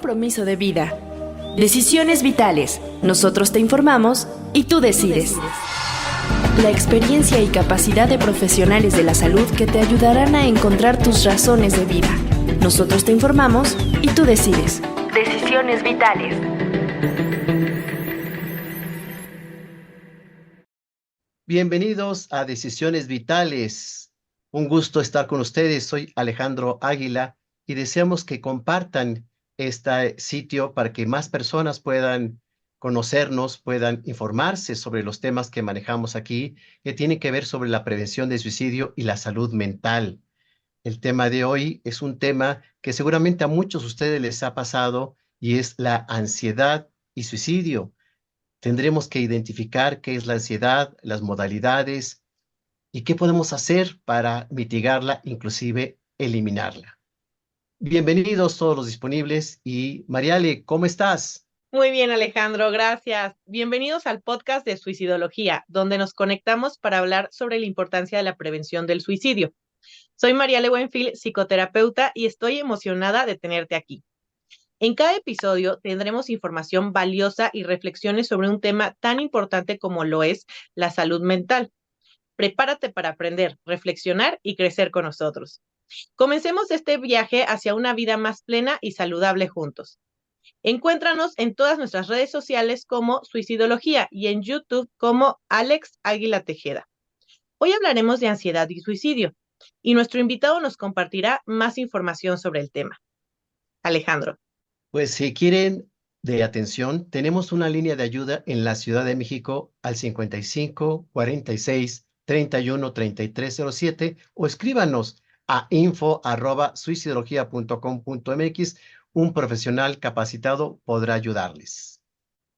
compromiso de vida. Decisiones vitales. Nosotros te informamos y tú decides. La experiencia y capacidad de profesionales de la salud que te ayudarán a encontrar tus razones de vida. Nosotros te informamos y tú decides. Decisiones vitales. Bienvenidos a Decisiones Vitales. Un gusto estar con ustedes. Soy Alejandro Águila y deseamos que compartan este sitio para que más personas puedan conocernos, puedan informarse sobre los temas que manejamos aquí, que tienen que ver sobre la prevención de suicidio y la salud mental. El tema de hoy es un tema que seguramente a muchos de ustedes les ha pasado y es la ansiedad y suicidio. Tendremos que identificar qué es la ansiedad, las modalidades y qué podemos hacer para mitigarla, inclusive eliminarla. Bienvenidos todos los disponibles y Mariale, ¿cómo estás? Muy bien, Alejandro, gracias. Bienvenidos al podcast de Suicidología, donde nos conectamos para hablar sobre la importancia de la prevención del suicidio. Soy Mariale Buenfil, psicoterapeuta, y estoy emocionada de tenerte aquí. En cada episodio tendremos información valiosa y reflexiones sobre un tema tan importante como lo es la salud mental. Prepárate para aprender, reflexionar y crecer con nosotros. Comencemos este viaje hacia una vida más plena y saludable juntos. Encuéntranos en todas nuestras redes sociales como Suicidología y en YouTube como Alex Águila Tejeda. Hoy hablaremos de ansiedad y suicidio y nuestro invitado nos compartirá más información sobre el tema. Alejandro. Pues si quieren de atención, tenemos una línea de ayuda en la Ciudad de México al 55 46 31 3307 o escríbanos a info@suicidología.com.mx. Un profesional capacitado podrá ayudarles.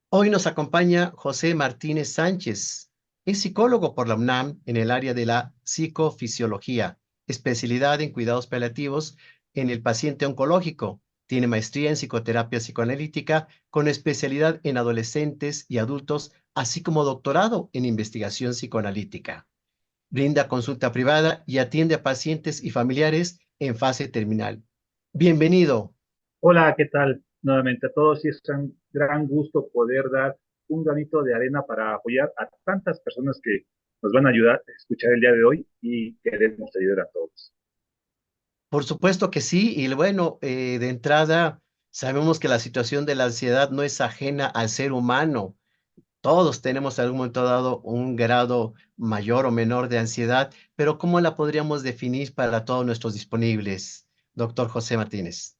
Hoy nos acompaña José Martínez Sánchez. Es psicólogo por la UNAM en el área de la psicofisiología, especialidad en cuidados paliativos en el paciente oncológico. Tiene maestría en psicoterapia psicoanalítica con especialidad en adolescentes y adultos, así como doctorado en investigación psicoanalítica. Brinda consulta privada y atiende a pacientes y familiares en fase terminal. Bienvenido. Hola, ¿qué tal? Nuevamente a todos y es un gran gusto poder dar un granito de arena para apoyar a tantas personas que nos van a ayudar a escuchar el día de hoy y queremos ayudar a todos. Por supuesto que sí, y bueno, de entrada sabemos que la situación de la ansiedad no es ajena al ser humano. Todos tenemos en algún momento dado un grado mayor o menor de ansiedad, pero ¿cómo la podríamos definir para todos nuestros disponibles, doctor José Martínez?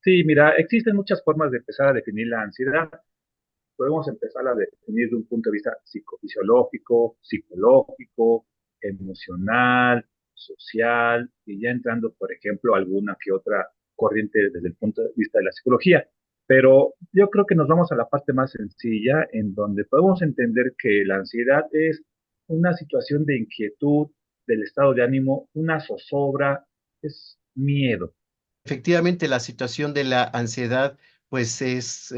Sí, mira, existen muchas formas de empezar a definir la ansiedad. Podemos empezar a definir de un punto de vista psicofisiológico, psicológico, emocional, social, y ya entrando, por ejemplo, alguna que otra corriente desde el punto de vista de la psicología. Pero yo creo que nos vamos a la parte más sencilla, en donde podemos entender que la ansiedad es una situación de inquietud del estado de ánimo, una zozobra, es miedo. Efectivamente, la situación de la ansiedad, pues es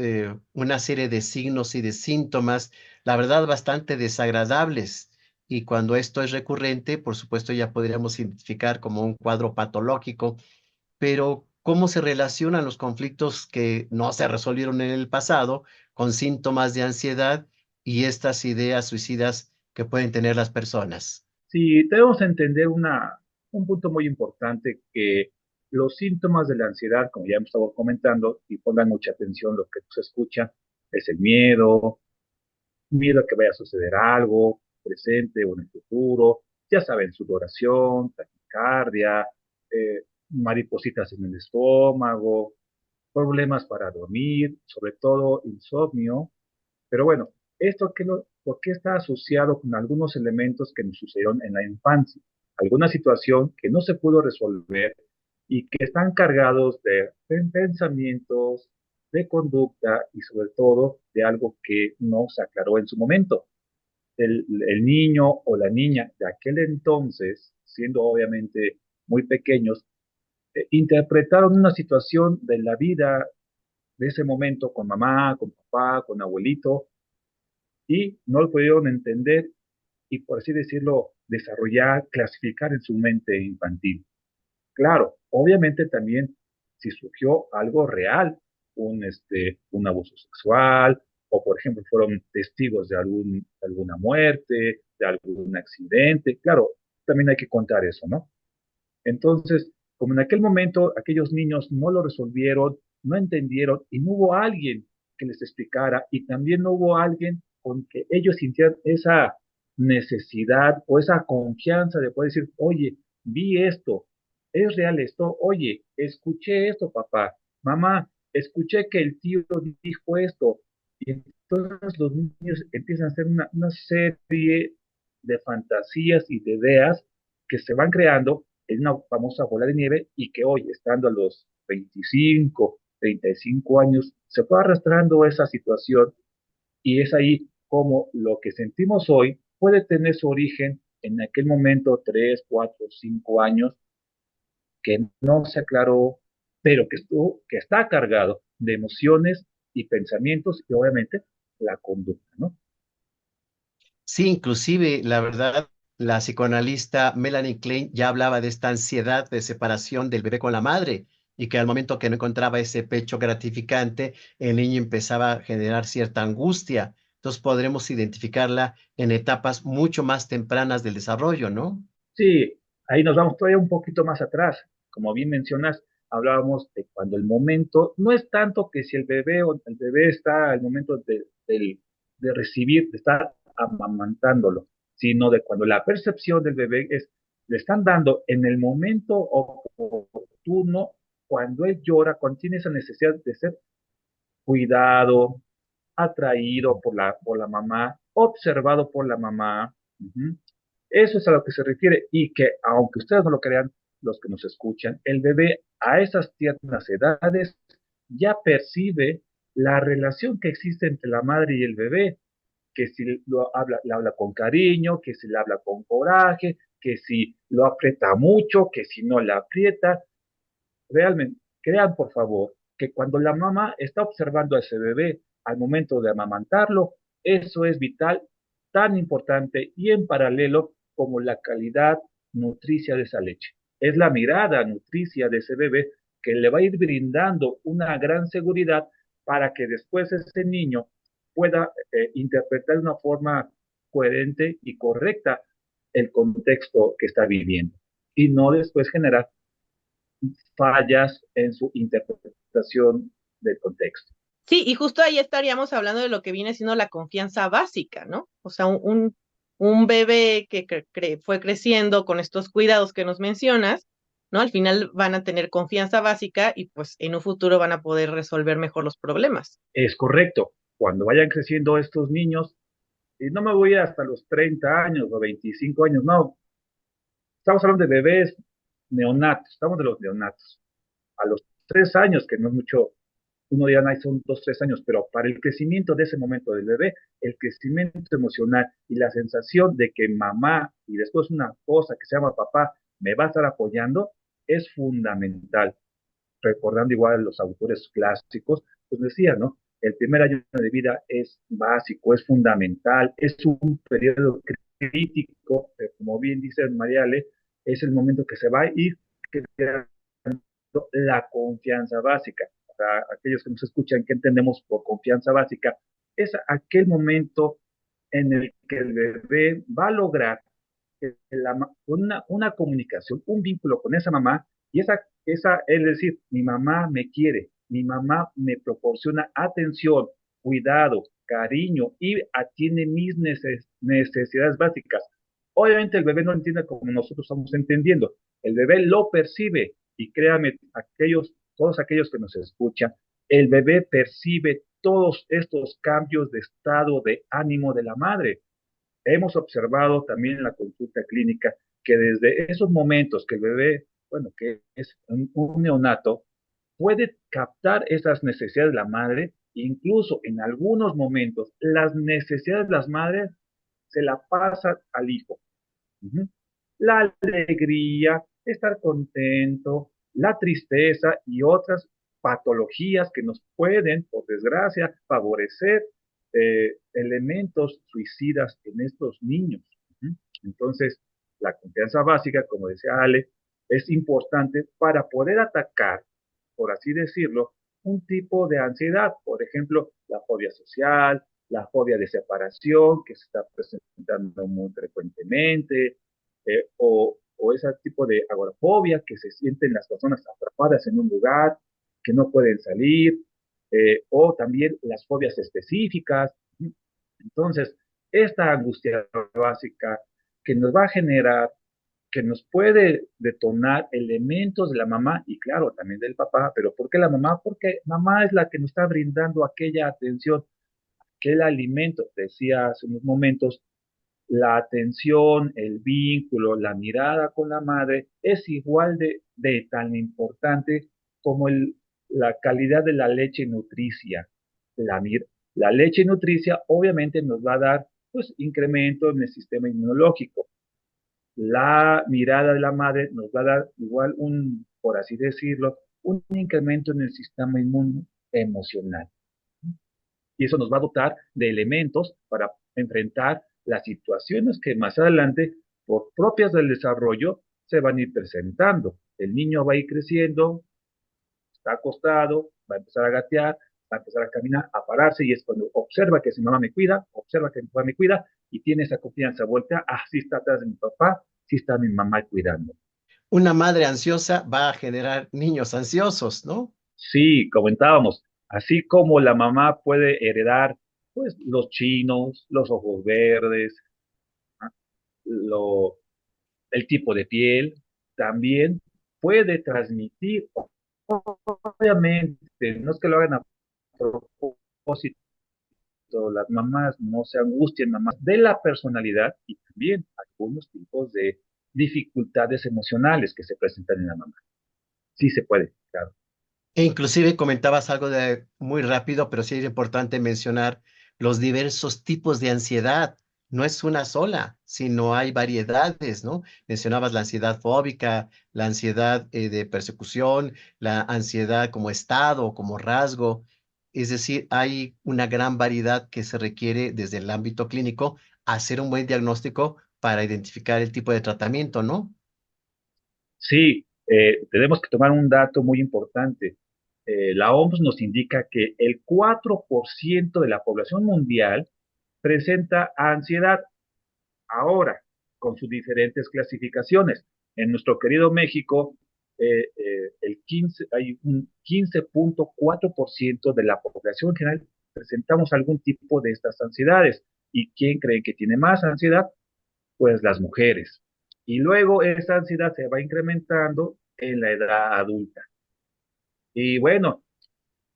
una serie de signos y de síntomas, la verdad, bastante desagradables. Y cuando esto es recurrente, por supuesto, ya podríamos identificar como un cuadro patológico. Pero ¿cómo se relacionan los conflictos que no se resolvieron en el pasado con síntomas de ansiedad y estas ideas suicidas que pueden tener las personas? Sí, debemos entender un punto muy importante, que los síntomas de la ansiedad, como ya hemos estado comentando, y pongan mucha atención lo que se escucha, es el miedo, miedo a que vaya a suceder algo, presente o en el futuro, ya saben, sudoración, taquicardia, maripositas en el estómago, problemas para dormir, sobre todo insomnio, pero bueno, ¿por qué está asociado con algunos elementos que nos sucedieron en la infancia? Alguna situación que no se pudo resolver y que están cargados de pensamientos, de conducta y sobre todo de algo que no se aclaró en su momento. El niño o la niña de aquel entonces, siendo obviamente muy pequeños, interpretaron una situación de la vida de ese momento con mamá, con papá, con abuelito, y no lo pudieron entender y, por así decirlo, desarrollar, clasificar en su mente infantil. Claro, obviamente también si surgió algo real, un abuso sexual, o por ejemplo fueron testigos de alguna muerte, de algún accidente. Claro, también hay que contar eso, ¿no? Entonces, como en aquel momento aquellos niños no lo resolvieron, no entendieron y no hubo alguien que les explicara y también no hubo alguien con que ellos sintieran esa necesidad o esa confianza de poder decir, oye, vi esto, es real esto, oye, escuché esto, papá, mamá, escuché que el tío dijo esto. Y entonces los niños empiezan a hacer una serie de fantasías y de ideas que se van creando en una famosa bola de nieve y que hoy, estando a los 25, 35 años, se fue arrastrando esa situación y es ahí como lo que sentimos hoy puede tener su origen en aquel momento, 3, 4, 5 años, que no se aclaró, pero que está cargado de emociones y pensamientos y obviamente la conducta, ¿no? Sí, inclusive, la verdad, la psicoanalista Melanie Klein ya hablaba de esta ansiedad de separación del bebé con la madre y que al momento que no encontraba ese pecho gratificante, el niño empezaba a generar cierta angustia. Entonces podremos identificarla en etapas mucho más tempranas del desarrollo, ¿no? Sí, ahí nos vamos todavía un poquito más atrás. Como bien mencionas, hablábamos de cuando el momento, no es tanto que si el bebé está al momento de recibir, de estar amamantándolo, sino de cuando la percepción del bebé es, le están dando en el momento oportuno, cuando él llora, cuando tiene esa necesidad de ser cuidado, atraído por la mamá, observado por la mamá. Ujú. Eso es a lo que se refiere y que, aunque ustedes no lo crean, los que nos escuchan, el bebé a esas tiernas edades ya percibe la relación que existe entre la madre y el bebé, que si le habla con cariño, que si le habla con coraje, que si lo aprieta mucho, que si no la aprieta. Realmente, crean por favor que cuando la mamá está observando a ese bebé al momento de amamantarlo, eso es vital, tan importante y en paralelo como la calidad nutricia de esa leche. Es la mirada nutricia de ese bebé que le va a ir brindando una gran seguridad para que después ese niño pueda interpretar de una forma coherente y correcta el contexto que está viviendo y no después generar fallas en su interpretación del contexto. Sí, y justo ahí estaríamos hablando de lo que viene siendo la confianza básica, ¿no? O sea, un bebé que fue creciendo con estos cuidados que nos mencionas, ¿no? Al final van a tener confianza básica y pues en un futuro van a poder resolver mejor los problemas. Es correcto. Cuando vayan creciendo estos niños, y no me voy hasta los 30 años o 25 años, no, estamos hablando de bebés neonatos, estamos de los neonatos. A los 3 años, que no es mucho, uno dirá, "Ay, son 2, 3 años", pero para el crecimiento de ese momento del bebé, el crecimiento emocional y la sensación de que mamá y después una cosa que se llama papá me va a estar apoyando es fundamental. Recordando igual los autores clásicos, pues decía, ¿no? El primer año de vida es básico, es fundamental, es un periodo crítico, como bien dice Mariale, es el momento que se va a ir creando la confianza básica. O sea, aquellos que nos escuchan, ¿qué entendemos por confianza básica? Es aquel momento en el que el bebé va a lograr una comunicación, un vínculo con esa mamá, y es decir, mi mamá me quiere, mi mamá me proporciona atención, cuidado, cariño y atiende mis necesidades básicas. Obviamente el bebé no entiende como nosotros estamos entendiendo, el bebé lo percibe y créame, todos aquellos que nos escuchan, el bebé percibe todos estos cambios de estado de ánimo de la madre. Hemos observado también en la consulta clínica que desde esos momentos que el bebé, bueno, que es un neonato, puede captar esas necesidades de la madre, incluso en algunos momentos las necesidades de las madres se la pasan al hijo. Ujú. La alegría, estar contento, la tristeza y otras patologías que nos pueden, por desgracia, favorecer elementos suicidas en estos niños. Ujú. Entonces, la confianza básica, como decía Ale, es importante para poder atacar, por así decirlo, un tipo de ansiedad, por ejemplo, la fobia social, la fobia de separación, que se está presentando muy frecuentemente, o ese tipo de agorafobia que se sienten las personas atrapadas en un lugar, que no pueden salir, o también las fobias específicas. Entonces, esta angustia básica que nos va a generar, que nos puede detonar elementos de la mamá y claro, también del papá, pero ¿por qué la mamá? Porque mamá es la que nos está brindando aquella atención, aquel alimento, decía hace unos momentos, la atención, el vínculo, la mirada con la madre es igual de tan importante como la calidad de la leche nutricia. La, la leche nutricia obviamente nos va a dar pues incremento en el sistema inmunológico. La mirada de la madre nos va a dar igual por así decirlo, un incremento en el sistema inmune emocional. Y eso nos va a dotar de elementos para enfrentar las situaciones que más adelante, por propias del desarrollo, se van a ir presentando. El niño va a ir creciendo, está acostado, va a empezar a gatear, va a empezar a caminar, a pararse, y es cuando observa que su mamá me cuida, observa que mi papá me cuida, y tiene esa confianza, vuelta, sí está atrás de mi papá, sí está mi mamá cuidando. Una madre ansiosa va a generar niños ansiosos, ¿no? Sí, comentábamos, así como la mamá puede heredar, pues, los chinos, los ojos verdes, ¿ah? lo, el tipo de piel, también puede transmitir, obviamente, no es que lo hagan a propósito, las mamás no se angustien, mamás, de la personalidad y también algunos tipos de dificultades emocionales que se presentan en la mamá. Sí se puede, claro. E inclusive comentabas algo de muy rápido, pero sí es importante mencionar los diversos tipos de ansiedad. No es una sola, sino hay variedades, ¿no? Mencionabas la ansiedad fóbica, la ansiedad de persecución, la ansiedad como estado, como rasgo. Es decir, hay una gran variedad que se requiere desde el ámbito clínico hacer un buen diagnóstico para identificar el tipo de tratamiento, ¿no? Sí, tenemos que tomar un dato muy importante. La OMS nos indica que el 4% de la población mundial presenta ansiedad ahora, con sus diferentes clasificaciones. En nuestro querido México, hay un 15.4% de la población general presentamos algún tipo de estas ansiedades. ¿Y quién cree que tiene más ansiedad? Pues las mujeres. Y luego esa ansiedad se va incrementando en la edad adulta. Y bueno,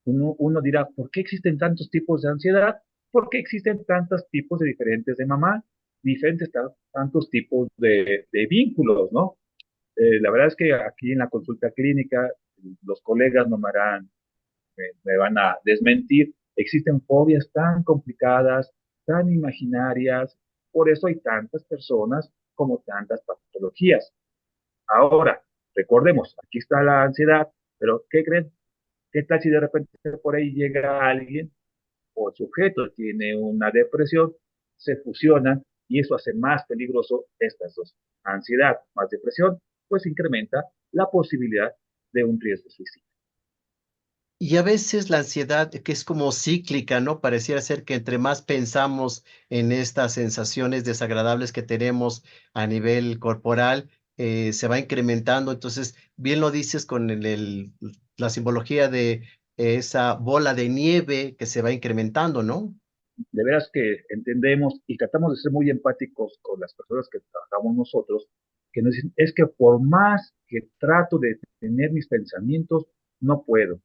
uno dirá, ¿por qué existen tantos tipos de ansiedad? ¿Por qué existen tantos tipos de diferentes de mamá? Diferentes tantos tipos de vínculos, ¿no? La verdad es que aquí en la consulta clínica, los colegas no me van a desmentir, existen fobias tan complicadas, tan imaginarias, por eso hay tantas personas como tantas patologías. Ahora, recordemos, aquí está la ansiedad, pero ¿qué creen? ¿Qué tal si de repente por ahí llega alguien o el sujeto tiene una depresión, se fusionan y eso hace más peligroso estas dos? Ansiedad más depresión, pues incrementa la posibilidad de un riesgo suicida. Y a veces la ansiedad, que es como cíclica, ¿no? Pareciera ser que entre más pensamos en estas sensaciones desagradables que tenemos a nivel corporal, se va incrementando. Entonces, bien lo dices con la simbología de esa bola de nieve que se va incrementando, ¿no? De veras que entendemos y tratamos de ser muy empáticos con las personas que trabajamos nosotros, que nos dicen, es que por más que trato de tener mis pensamientos, no puedo.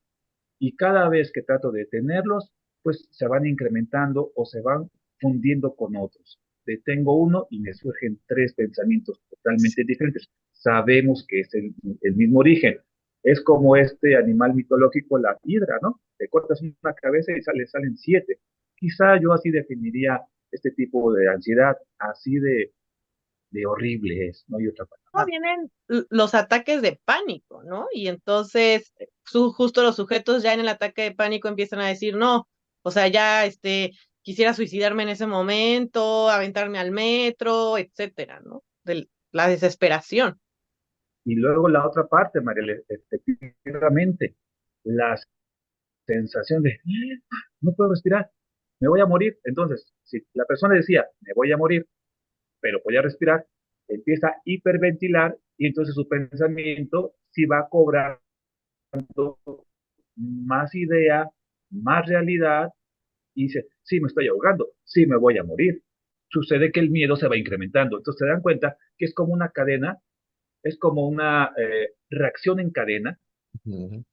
Y cada vez que trato de tenerlos, pues se van incrementando o se van fundiendo con otros. Detengo uno y me surgen tres pensamientos totalmente diferentes. Sabemos que es el mismo origen. Es como este animal mitológico, la hidra, ¿no? Te cortas una cabeza y salen siete. Quizá yo así definiría este tipo de ansiedad, así de horrible es, no hay otra No, palabra. vienen los ataques de pánico, ¿no? Y entonces, justo los sujetos ya en el ataque de pánico empiezan a decir, no, o sea, ya, quisiera suicidarme en ese momento, aventarme al metro, etcétera, ¿no? De la desesperación. Y luego la otra parte, Mariela, efectivamente, las sensación de, no puedo respirar, me voy a morir. Entonces, si la persona decía, me voy a morir, pero podía respirar, empieza a hiperventilar y entonces su pensamiento sí va cobrando más idea, más realidad y dice, sí, me estoy ahogando, sí, me voy a morir. Sucede que el miedo se va incrementando. Entonces se dan cuenta que es como una cadena, es como una reacción en cadena. Ujú.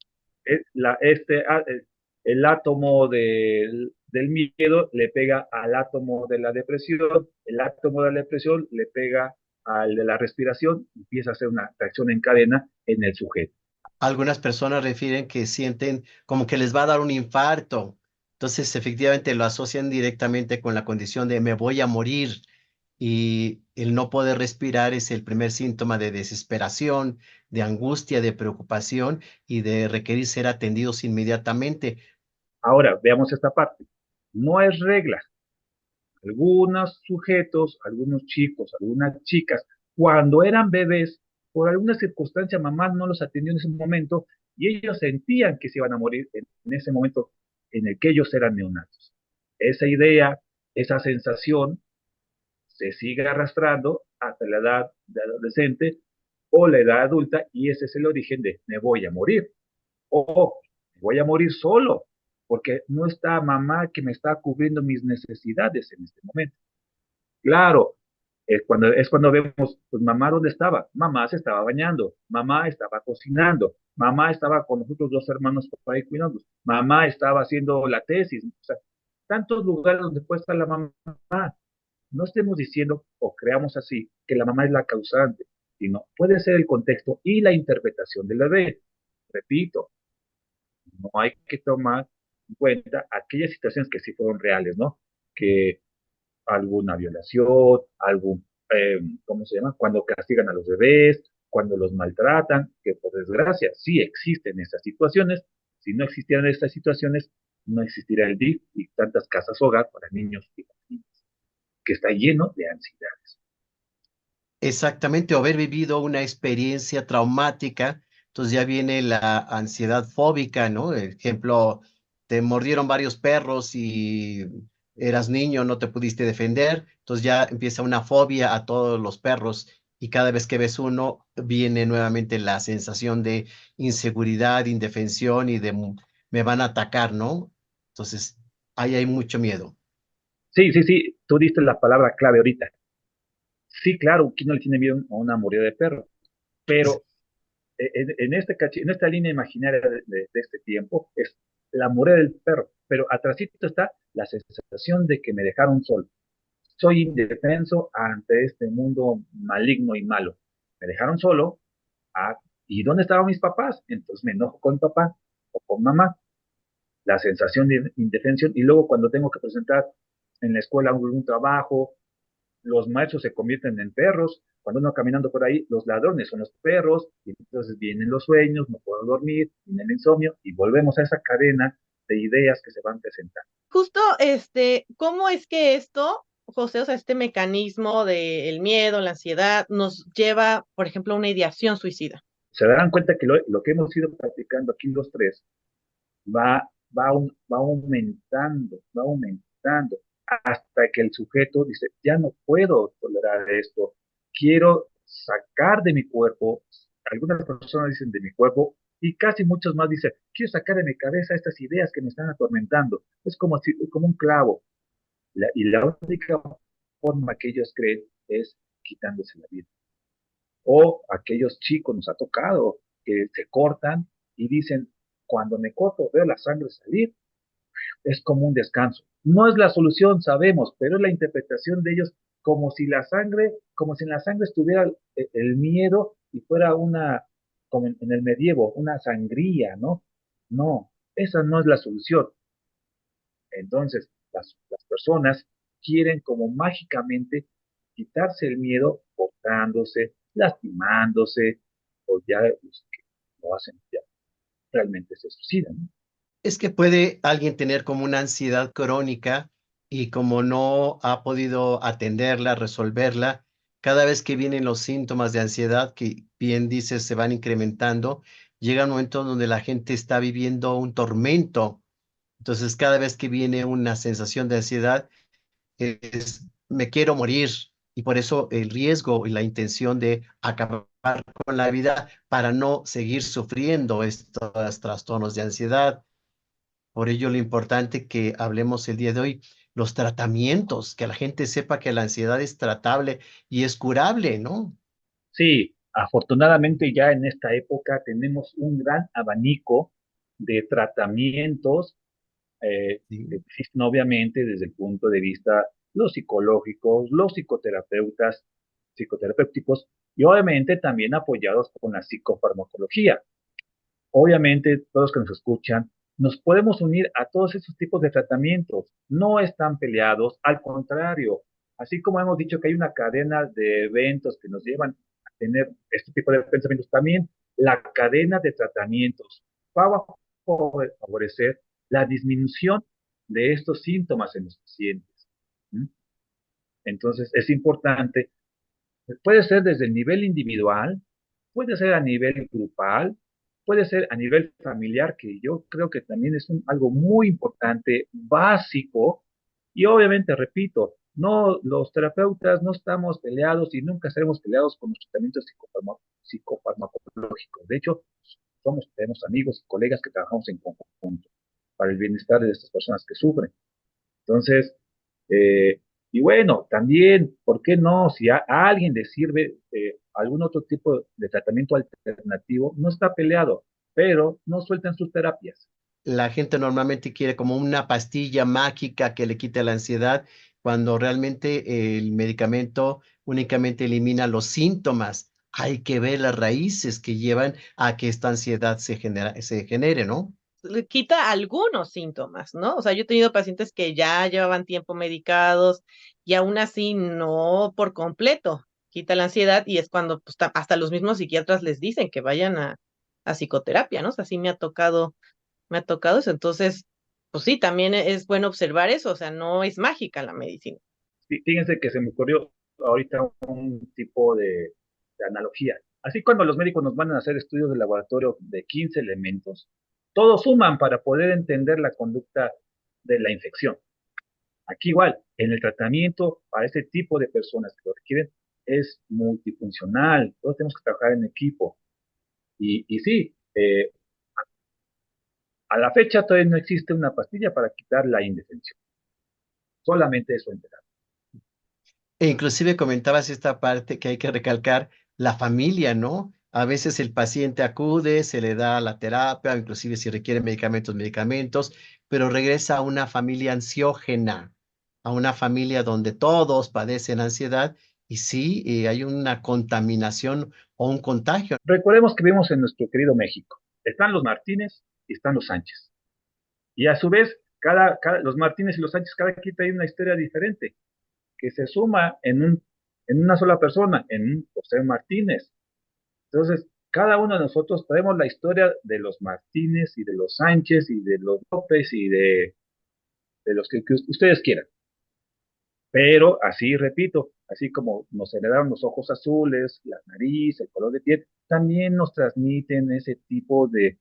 El átomo del miedo le pega al átomo de la depresión, el átomo de la depresión le pega al de la respiración, empieza a hacer una reacción en cadena en el sujeto. Algunas personas refieren que sienten como que les va a dar un infarto. Entonces, efectivamente, lo asocian directamente con la condición de me voy a morir. Y el no poder respirar es el primer síntoma de desesperación, de angustia, de preocupación y de requerir ser atendidos inmediatamente. Ahora, veamos esta parte. No es regla. Algunos sujetos, algunos chicos, algunas chicas, cuando eran bebés, por alguna circunstancia, mamá no los atendió en ese momento y ellos sentían que se iban a morir en ese momento en el que ellos eran neonatos. Esa idea, esa sensación se sigue arrastrando hasta la edad de adolescente o la edad adulta y ese es el origen de me voy a morir o me voy a morir solo porque no está mamá que me está cubriendo mis necesidades en este momento. Claro, es cuando vemos, pues mamá, ¿dónde estaba? Mamá se estaba bañando, mamá estaba cocinando, mamá estaba con nosotros dos hermanos papá y cuidándonos, mamá estaba haciendo la tesis, o sea, tantos lugares donde puede estar la mamá. No estemos diciendo o creamos así que la mamá es la causante, sino puede ser el contexto y la interpretación del bebé. Repito, no hay que tomar en cuenta aquellas situaciones que sí fueron reales, ¿no? Que alguna violación, ¿cómo se llama? Cuando castigan a los bebés, cuando los maltratan, que por desgracia sí existen esas situaciones. Si no existieran estas situaciones, no existiría el DIF y tantas casas hogar para niños y para niñas, que está lleno de ansiedades. Exactamente, o haber vivido una experiencia traumática, entonces ya viene la ansiedad fóbica, ¿no? Ejemplo, te mordieron varios perros y eras niño, no te pudiste defender, entonces ya empieza una fobia a todos los perros y cada vez que ves uno viene nuevamente la sensación de inseguridad, indefensión y de me van a atacar, ¿no? Entonces, ahí hay mucho miedo. Sí, sí, sí, tú diste la palabra clave ahorita. Sí, claro, ¿quién no le tiene miedo a una mordida de perro? Pero en esta línea imaginaria de este tiempo es la mordida del perro, pero atrásito está la sensación de que me dejaron solo. Soy indefenso ante este mundo maligno y malo. Me dejaron solo. Ah, ¿y dónde estaban mis papás? Entonces me enojo con papá o con mamá. La sensación de indefensión. Y luego cuando tengo que presentar en la escuela algún trabajo, los maestros se convierten en perros. Cuando uno caminando por ahí, los ladrones son los perros. Y entonces vienen los sueños, no puedo dormir, viene el insomnio. Y volvemos a esa cadena de ideas que se van presentando. Justo, ¿cómo es que esto, José, o sea, este mecanismo del miedo, la ansiedad, nos lleva, por ejemplo, a una ideación suicida? Se darán cuenta que lo que hemos ido practicando aquí los tres va aumentando, hasta que el sujeto dice, ya no puedo tolerar esto, quiero sacar de mi cuerpo, algunas personas dicen de mi cuerpo, y casi muchos más dicen, quiero sacar de mi cabeza estas ideas que me están atormentando. Es como un clavo, y la única forma que ellos creen es quitándose la vida. O aquellos chicos nos ha tocado que se cortan y dicen, cuando me corto veo la sangre salir, es como un descanso. No es la solución, sabemos, pero es la interpretación de ellos como si en la sangre estuviera el miedo y fuera como en el medievo, una sangría, ¿no? No, esa no es la solución. Entonces, las personas quieren como mágicamente quitarse el miedo cortándose, lastimándose, o ya los que lo hacen ya realmente se suicidan, ¿no? Es que puede alguien tener como una ansiedad crónica y como no ha podido atenderla, resolverla, cada vez que vienen los síntomas de ansiedad, que bien dices se van incrementando, llega un momento donde la gente está viviendo un tormento Entonces, cada vez que viene una sensación de ansiedad, me quiero morir. Y por eso el riesgo y la intención de acabar con la vida para no seguir sufriendo estos trastornos de ansiedad. Por ello, lo importante que hablemos el día de hoy, los tratamientos, que la gente sepa que la ansiedad es tratable y es curable, ¿no? Sí, afortunadamente ya en esta época tenemos un gran abanico de tratamientos que Sí. existen obviamente desde el punto de vista los psicológicos, los psicoterapeutas, psicoterapéuticos y obviamente también apoyados con la psicofarmacología. Obviamente, todos los que nos escuchan, nos podemos unir a todos esos tipos de tratamientos. No están peleados, al contrario, así como hemos dicho que hay una cadena de eventos que nos llevan a tener este tipo de pensamientos, también la cadena de tratamientos va a favorecer la disminución de estos síntomas en los pacientes. ¿Mm? Entonces, es importante, puede ser desde el nivel individual, puede ser a nivel grupal, puede ser a nivel familiar, que yo creo que también es algo muy importante, básico, y obviamente, repito, no, los terapeutas no estamos peleados y nunca seremos peleados con los tratamientos psicofarmacológicos. De hecho, tenemos amigos y colegas que trabajamos en conjunto para el bienestar de estas personas que sufren. Entonces, y bueno, también, ¿por qué no? Si a alguien le sirve algún otro tipo de tratamiento alternativo, no está peleado, pero no suelten sus terapias. La gente normalmente quiere como una pastilla mágica que le quite la ansiedad, cuando realmente el medicamento únicamente elimina los síntomas. Hay que ver las raíces que llevan a que esta ansiedad se genere, ¿no? Le quita algunos síntomas, ¿no? O sea, yo he tenido pacientes que ya llevaban tiempo medicados y aún así no por completo quita la ansiedad y es cuando pues, hasta los mismos psiquiatras les dicen que vayan a psicoterapia, ¿no? O sea, sí me ha tocado eso. Entonces, pues sí, también es bueno observar eso, o sea, no es mágica la medicina. Fíjense que se me ocurrió ahorita un tipo de analogía. Así cuando los médicos nos van a hacer estudios de laboratorio de 15 elementos, todos suman para poder entender la conducta de la infección. Aquí igual, en el tratamiento para este tipo de personas que lo requieren es multifuncional, todos tenemos que trabajar en equipo. Y sí, a la fecha todavía no existe una pastilla para quitar la indefensión, solamente eso en terapia. E inclusive comentabas esta parte que hay que recalcar, la familia, ¿no? A veces el paciente acude, se le da la terapia, inclusive si requiere medicamentos, medicamentos, pero regresa a una familia ansiógena, a una familia donde todos padecen ansiedad y sí, hay una contaminación o un contagio. Recordemos que vivimos en nuestro querido México. Están los Martínez y están los Sánchez. Y a su vez, los Martínez y los Sánchez, cada quien trae una historia diferente, que se suma en una sola persona, en un José Martínez. Entonces, cada uno de nosotros traemos la historia de los Martínez y de los Sánchez y de los López y de los que ustedes quieran. Pero así, repito, así como nos heredaron los ojos azules, la nariz, el color de piel, también nos transmiten ese tipo de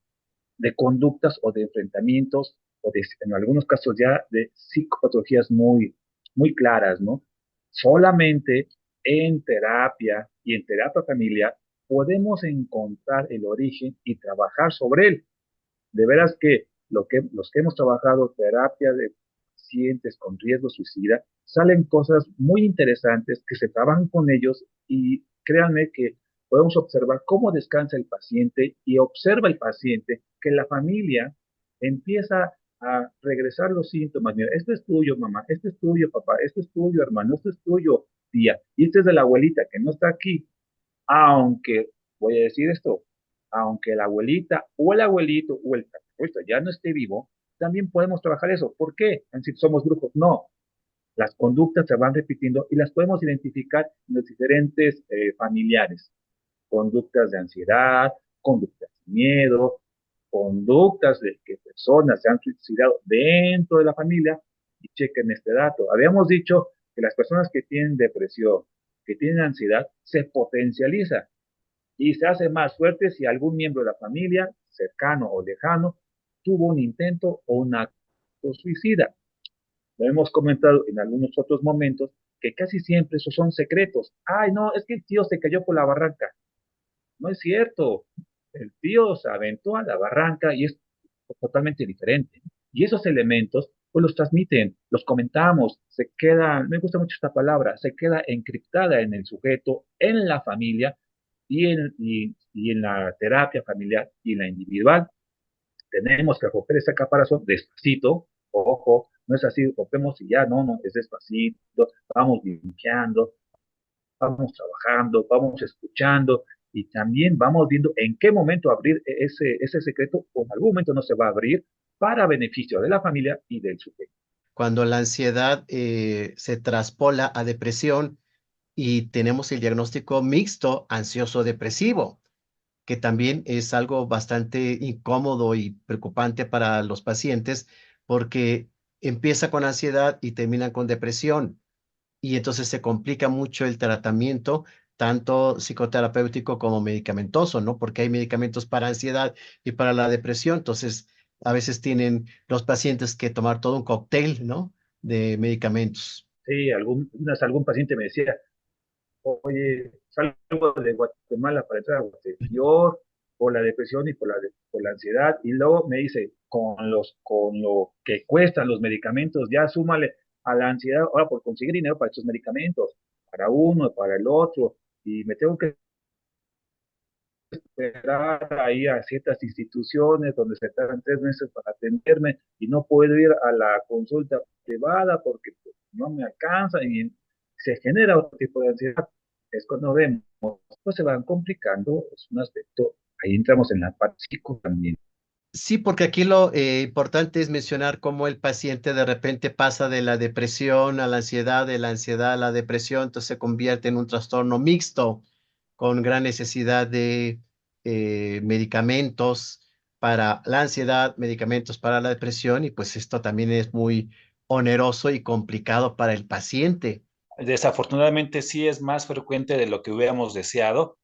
conductas o de enfrentamientos o de, en algunos casos ya de psicopatologías muy, muy claras, ¿no? Solamente en terapia y en terapia familiar podemos encontrar el origen y trabajar sobre él. De veras que, los que hemos trabajado terapia de pacientes con riesgo suicida, salen cosas muy interesantes que se trabajan con ellos y créanme que podemos observar cómo descansa el paciente y observa el paciente que la familia empieza a regresar los síntomas. Mira, esto es tuyo, mamá, esto es tuyo, papá, esto es tuyo, hermano, esto es tuyo, tía, y este es de la abuelita que no está aquí, aunque, voy a decir esto, aunque la abuelita o el abuelito o el abuelito ya no esté vivo, también podemos trabajar eso. ¿Por qué? En si somos brujos. No, las conductas se van repitiendo y las podemos identificar en los diferentes familiares. Conductas de ansiedad, conductas de miedo, conductas de que personas se han suicidado dentro de la familia. Y chequen este dato. Habíamos dicho que las personas que tienen depresión, que tienen ansiedad, se potencializa y se hace más fuerte si algún miembro de la familia, cercano o lejano, tuvo un intento o un acto. suicida. Lo hemos comentado en algunos otros momentos que casi siempre esos son secretos. Ay, no, es que el tío se cayó por la barranca. No es cierto. El tío se aventó a la barranca y es totalmente diferente. Y esos elementos, pues los transmiten, los comentamos, se queda, me gusta mucho esta palabra, se queda encriptada en el sujeto, en la familia y en la terapia familiar y la individual. Tenemos que romper ese caparazón despacito, ojo, no es así, rompemos y ya, no, no, es despacito, vamos limpiando, vamos trabajando, vamos escuchando y también vamos viendo en qué momento abrir ese secreto o en algún momento no se va a abrir para beneficio de la familia y del sujeto. Cuando la ansiedad se traspola a depresión y tenemos el diagnóstico mixto ansioso-depresivo, que también es algo bastante incómodo y preocupante para los pacientes porque empieza con ansiedad y termina con depresión. Y entonces se complica mucho el tratamiento, tanto psicoterapéutico como medicamentoso, ¿no? Porque hay medicamentos para ansiedad y para la depresión, entonces a veces tienen los pacientes que tomar todo un cóctel, ¿no? De medicamentos. Sí, algún paciente me decía, oye, salgo de Guatemala para entrar a Guatemala por la depresión y por la ansiedad, y luego me dice, con lo que cuestan los medicamentos, ya súmale a la ansiedad, ahora por conseguir dinero para estos medicamentos, para uno, para el otro, y me tengo que esperar ahí a ciertas instituciones donde se tardan 3 meses para atenderme y no puedo ir a la consulta privada porque pues, no me alcanza y se genera otro tipo de ansiedad. Es cuando vemos, pues se van complicando, es un aspecto, ahí entramos en la parte psico también. Sí, porque aquí lo importante es mencionar cómo el paciente de repente pasa de la depresión a la ansiedad, de la ansiedad a la depresión, entonces se convierte en un trastorno mixto con gran necesidad de medicamentos para la ansiedad, medicamentos para la depresión, y pues esto también es muy oneroso y complicado para el paciente. Desafortunadamente sí es más frecuente de lo que hubiéramos deseado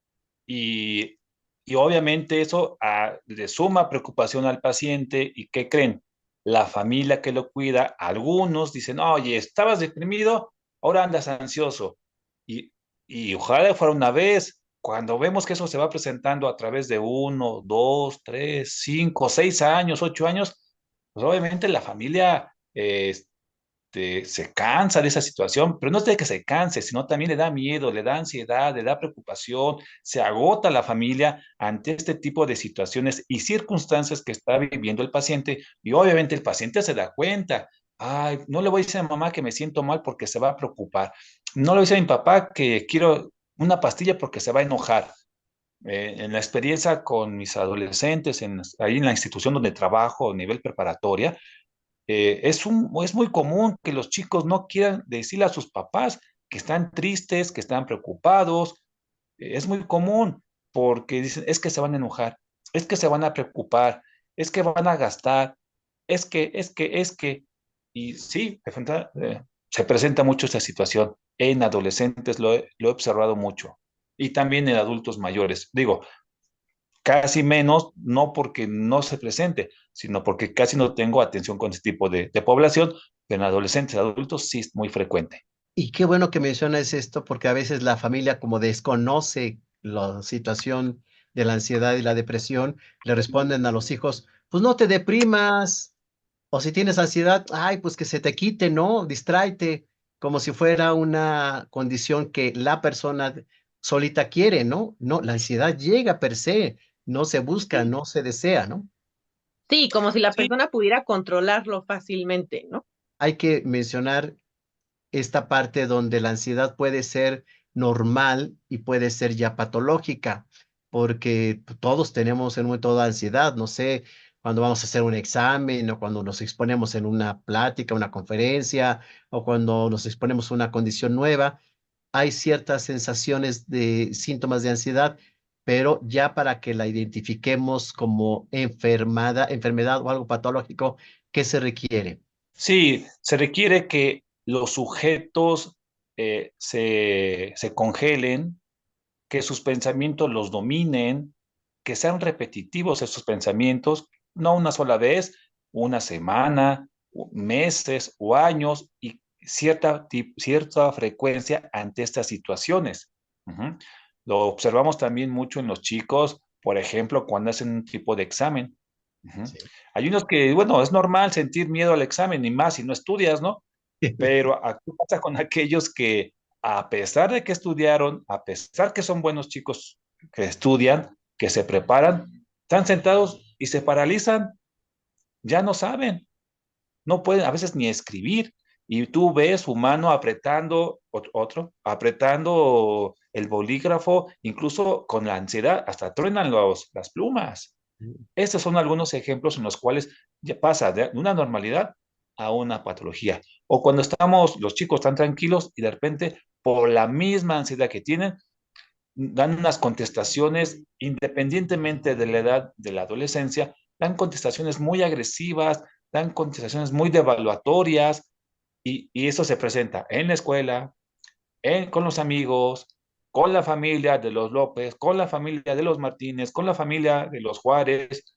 y, y obviamente eso le suma preocupación al paciente y ¿qué creen? La familia que lo cuida, algunos dicen, oye, estabas deprimido, ahora andas ansioso. Y, y ojalá fuera una vez, cuando vemos que eso se va presentando a través de 1, 2, 3, 5, 6 años, 8 años, pues obviamente la familia se cansa de esa situación, pero no es de que se canse, sino también le da miedo, le da ansiedad, le da preocupación, se agota la familia ante este tipo de situaciones y circunstancias que está viviendo el paciente y obviamente el paciente se da cuenta. Ay, no le voy a decir a mi mamá que me siento mal porque se va a preocupar. No le voy a decir a mi papá que quiero una pastilla porque se va a enojar. En la experiencia con mis adolescentes, ahí en la institución donde trabajo a nivel preparatoria, es muy común que los chicos no quieran decirle a sus papás que están tristes, que están preocupados. Es muy común porque dicen, es que se van a enojar, es que se van a preocupar, es que van a gastar, es que. Y sí, se presenta mucho esta situación. En adolescentes lo he observado mucho. Y también en adultos mayores. Digo, casi menos, no porque no se presente, sino porque casi no tengo atención con este tipo de población, pero en adolescentes y adultos sí es muy frecuente. Y qué bueno que mencionas esto, porque a veces la familia, como desconoce la situación de la ansiedad y la depresión, le responden a los hijos, pues no te deprimas, o si tienes ansiedad, ay, pues que se te quite, ¿no? Distráete, como si fuera una condición que la persona solita quiere, ¿no? No, la ansiedad llega per se, no se busca, Sí, no se desea, ¿no? sí, como si la Sí, persona pudiera controlarlo fácilmente, ¿no? Hay que mencionar esta parte donde la ansiedad puede ser normal y puede ser ya patológica, porque todos tenemos en un momento de ansiedad, no sé, cuando vamos a hacer un examen o cuando nos exponemos en una plática, una conferencia o cuando nos exponemos a una condición nueva, hay ciertas sensaciones de síntomas de ansiedad, pero ya para que la identifiquemos como enfermedad o algo patológico, ¿qué se requiere? sí, se requiere que los sujetos se congelen, que sus pensamientos los dominen, que sean repetitivos esos pensamientos, no una sola vez, una semana, meses o años y cierta frecuencia ante estas situaciones. Ujú. Lo observamos también mucho en los chicos, por ejemplo, cuando hacen un tipo de examen. Ujú. Sí. Hay unos que, bueno, es normal sentir miedo al examen, y más si no estudias, ¿no? Pero ¿qué pasa con aquellos que, a pesar de que estudiaron, a pesar que son buenos chicos que estudian, que se preparan, están sentados y se paralizan, ya no saben, no pueden a veces ni escribir? Y tú ves su mano apretando, apretando el bolígrafo, incluso con la ansiedad, hasta truenan las plumas. Estos son algunos ejemplos en los cuales ya pasa de una normalidad a una patología. O cuando estamos, los chicos están tranquilos y de repente, por la misma ansiedad que tienen, dan unas contestaciones, independientemente de la edad de la adolescencia, dan contestaciones muy agresivas, dan contestaciones muy devaluatorias, y eso se presenta en la escuela, con los amigos, con la familia de los López, con la familia de los Martínez, con la familia de los Juárez.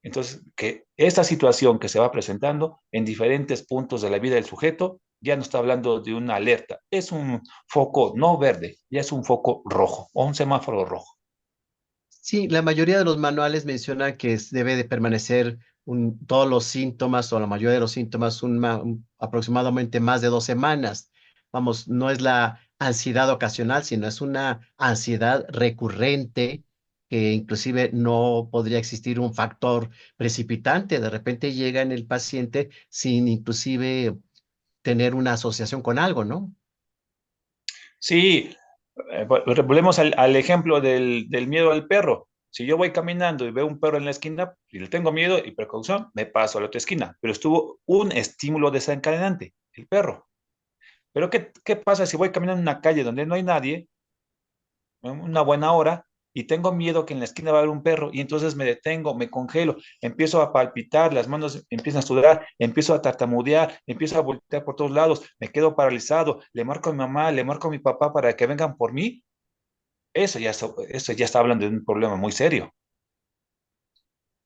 Entonces, que esta situación que se va presentando en diferentes puntos de la vida del sujeto ya no está hablando de una alerta, es un foco no verde, ya es un foco rojo o un semáforo rojo. Sí, la mayoría de los manuales mencionan que debe de permanecer todos los síntomas o la mayoría de los síntomas aproximadamente más de 2 semanas. Vamos, no es la ansiedad ocasional, sino es una ansiedad recurrente que inclusive no podría existir un factor precipitante. De repente llega en el paciente sin inclusive tener una asociación con algo, ¿no? Sí, volvemos al ejemplo del miedo al perro. Si yo voy caminando y veo un perro en la esquina y le tengo miedo y precaución, me paso a la otra esquina, pero estuvo un estímulo desencadenante, el perro. Pero ¿qué pasa si voy caminando en una calle donde no hay nadie, una buena hora, y tengo miedo que en la esquina va a haber un perro, y entonces me detengo, me congelo, empiezo a palpitar, las manos empiezan a sudar, empiezo a tartamudear, empiezo a voltear por todos lados, me quedo paralizado, le marco a mi mamá, le marco a mi papá para que vengan por mí? Eso ya está hablando de un problema muy serio.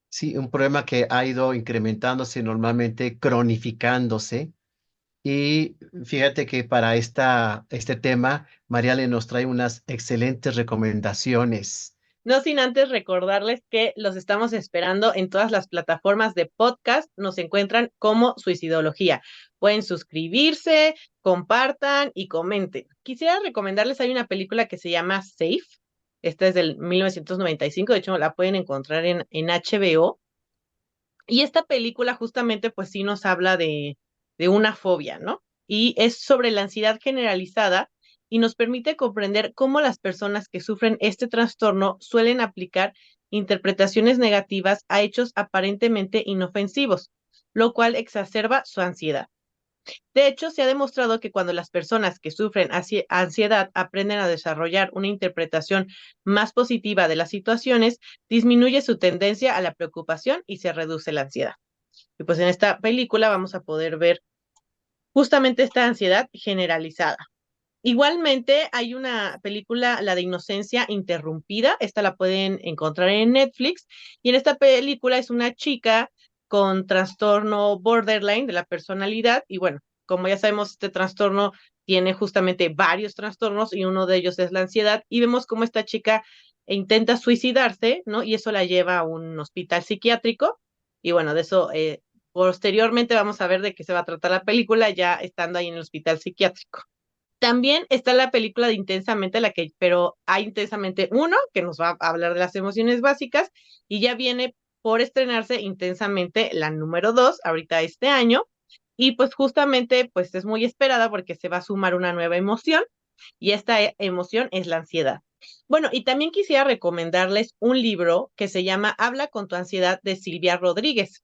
Sí, un problema que ha ido incrementándose, normalmente cronificándose. Y fíjate que para este tema, Mariale nos trae unas excelentes recomendaciones. No sin antes recordarles que los estamos esperando en todas las plataformas de podcast. Nos encuentran como Suicidología. Pueden suscribirse, compartan y comenten. Quisiera recomendarles, hay una película que se llama Safe. Esta es del 1995. De hecho, la pueden encontrar en HBO. Y esta película justamente pues sí nos habla de una fobia, ¿no? Y es sobre la ansiedad generalizada y nos permite comprender cómo las personas que sufren este trastorno suelen aplicar interpretaciones negativas a hechos aparentemente inofensivos, lo cual exacerba su ansiedad. De hecho, se ha demostrado que cuando las personas que sufren ansiedad aprenden a desarrollar una interpretación más positiva de las situaciones, disminuye su tendencia a la preocupación y se reduce la ansiedad. Y pues en esta película vamos a poder ver justamente esta ansiedad generalizada. Igualmente hay una película, la de Inocencia Interrumpida, esta la pueden encontrar en Netflix, y en esta película es una chica con trastorno borderline de la personalidad, y bueno, como ya sabemos, este trastorno tiene justamente varios trastornos y uno de ellos es la ansiedad, y vemos cómo esta chica intenta suicidarse, ¿no? Y eso la lleva a un hospital psiquiátrico, y bueno, de eso posteriormente vamos a ver de qué se va a tratar la película ya estando ahí en el hospital psiquiátrico. También está la película de Intensamente, pero hay Intensamente uno, que nos va a hablar de las emociones básicas, y ya viene por estrenarse Intensamente la número 2, ahorita este año, y pues justamente pues es muy esperada porque se va a sumar una nueva emoción, y esta emoción es la ansiedad. Bueno, y también quisiera recomendarles un libro que se llama Habla con tu ansiedad de Silvia Rodríguez.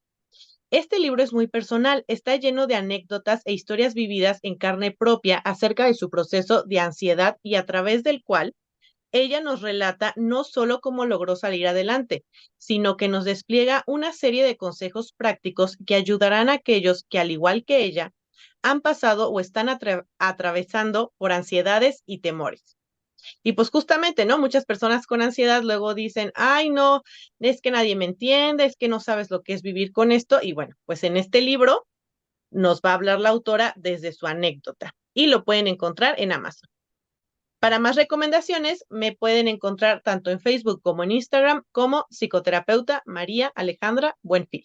Este libro es muy personal, está lleno de anécdotas e historias vividas en carne propia acerca de su proceso de ansiedad y a través del cual ella nos relata no solo cómo logró salir adelante, sino que nos despliega una serie de consejos prácticos que ayudarán a aquellos que, al igual que ella, han pasado o están atravesando por ansiedades y temores. Y pues justamente, ¿no? Muchas personas con ansiedad luego dicen, ay, no, es que nadie me entiende, es que no sabes lo que es vivir con esto. Y bueno, pues en este libro Nos va a hablar la autora desde su anécdota y lo pueden encontrar en Amazon. Para más recomendaciones, me pueden encontrar tanto en Facebook como en Instagram como psicoterapeuta María Alejandra Buenfil.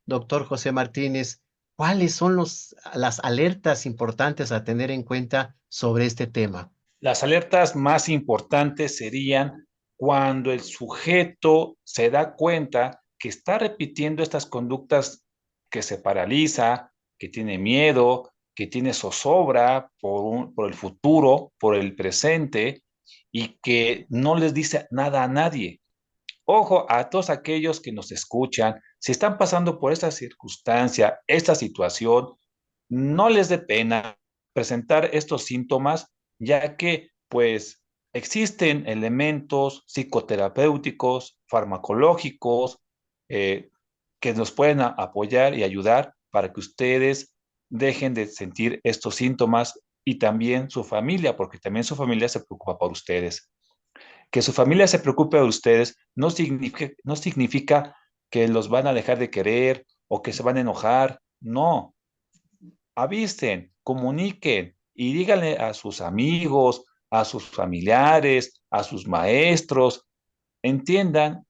Doctor José Martínez, ¿cuáles son las alertas importantes a tener en cuenta sobre este tema? Las alertas más importantes serían cuando el sujeto se da cuenta que está repitiendo estas conductas, que se paraliza, que tiene miedo, que tiene zozobra por el futuro, por el presente, y que no les dice nada a nadie. Ojo a todos aquellos que nos escuchan, si están pasando por esta circunstancia, esta situación, no les dé pena presentar estos síntomas, ya que pues existen elementos psicoterapéuticos, farmacológicos, que nos pueden apoyar y ayudar para que ustedes dejen de sentir estos síntomas, y también su familia, porque también su familia se preocupa por ustedes. Que su familia se preocupe de ustedes no significa que los van a dejar de querer o que se van a enojar. No, avisen, comuniquen y díganle a sus amigos, a sus familiares, a sus maestros, entiendan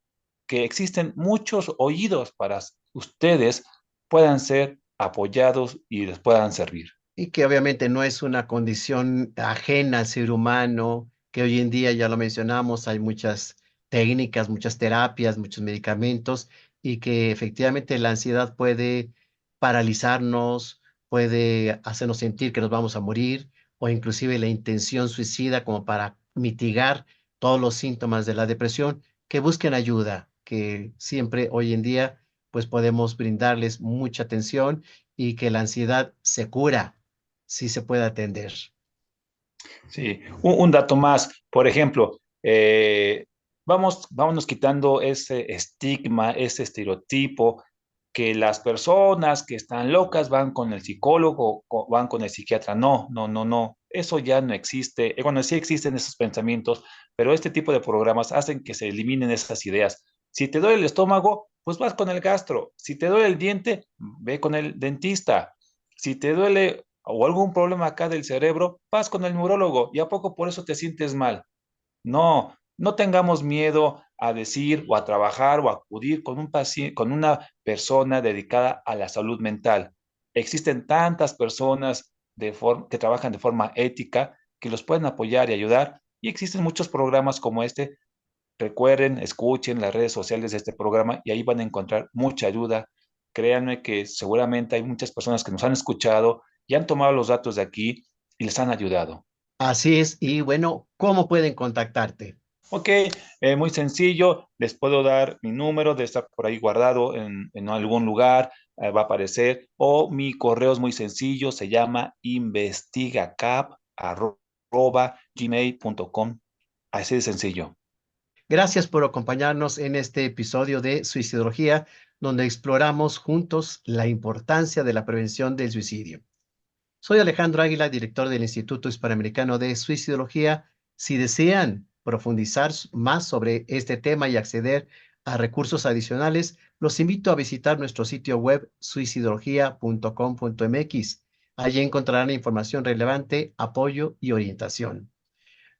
que existen muchos oídos para ustedes puedan ser apoyados y les puedan servir. Y que obviamente no es una condición ajena al ser humano, que hoy en día, ya lo mencionamos, hay muchas técnicas, muchas terapias, muchos medicamentos, y que efectivamente la ansiedad puede paralizarnos, puede hacernos sentir que nos vamos a morir, o inclusive la intención suicida como para mitigar todos los síntomas de la depresión, que busquen ayuda, que siempre hoy en día pues podemos brindarles mucha atención y que la ansiedad se cura, sí se puede atender. Sí, un dato más, por ejemplo, vámonos quitando ese estigma, ese estereotipo que las personas que están locas van con el psicólogo, van con el psiquiatra. No, no, no, no, eso ya no existe. Bueno, sí existen esos pensamientos, pero este tipo de programas hacen que se eliminen esas ideas. Si te duele el estómago, pues vas con el gastro. Si te duele el diente, ve con el dentista. Si te duele o algún problema acá del cerebro, vas con el neurólogo y a poco por eso te sientes mal. No, no tengamos miedo a decir o a trabajar o a acudir con un paciente, con una persona dedicada a la salud mental. Existen tantas personas que trabajan de forma ética que los pueden apoyar y ayudar, y existen muchos programas como este. Recuerden, escuchen las redes sociales de este programa y ahí van a encontrar mucha ayuda. Créanme que seguramente hay muchas personas que nos han escuchado y han tomado los datos de aquí y les han ayudado. Así es, y bueno, ¿cómo pueden contactarte? Ok, muy sencillo, les puedo dar mi número, de estar por ahí guardado en algún lugar, va a aparecer, o mi correo es muy sencillo, se llama investigacap@gmail.com, así de sencillo. Gracias por acompañarnos en este episodio de Suicidología, donde exploramos juntos la importancia de la prevención del suicidio. Soy Alejandro Águila, director del Instituto Hispanoamericano de Suicidología. Si desean profundizar más sobre este tema y acceder a recursos adicionales, los invito a visitar nuestro sitio web suicidología.com.mx. Allí encontrarán información relevante, apoyo y orientación.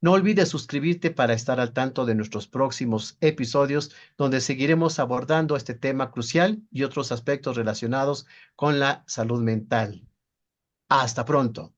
No olvides suscribirte para estar al tanto de nuestros próximos episodios, donde seguiremos abordando este tema crucial y otros aspectos relacionados con la salud mental. Hasta pronto.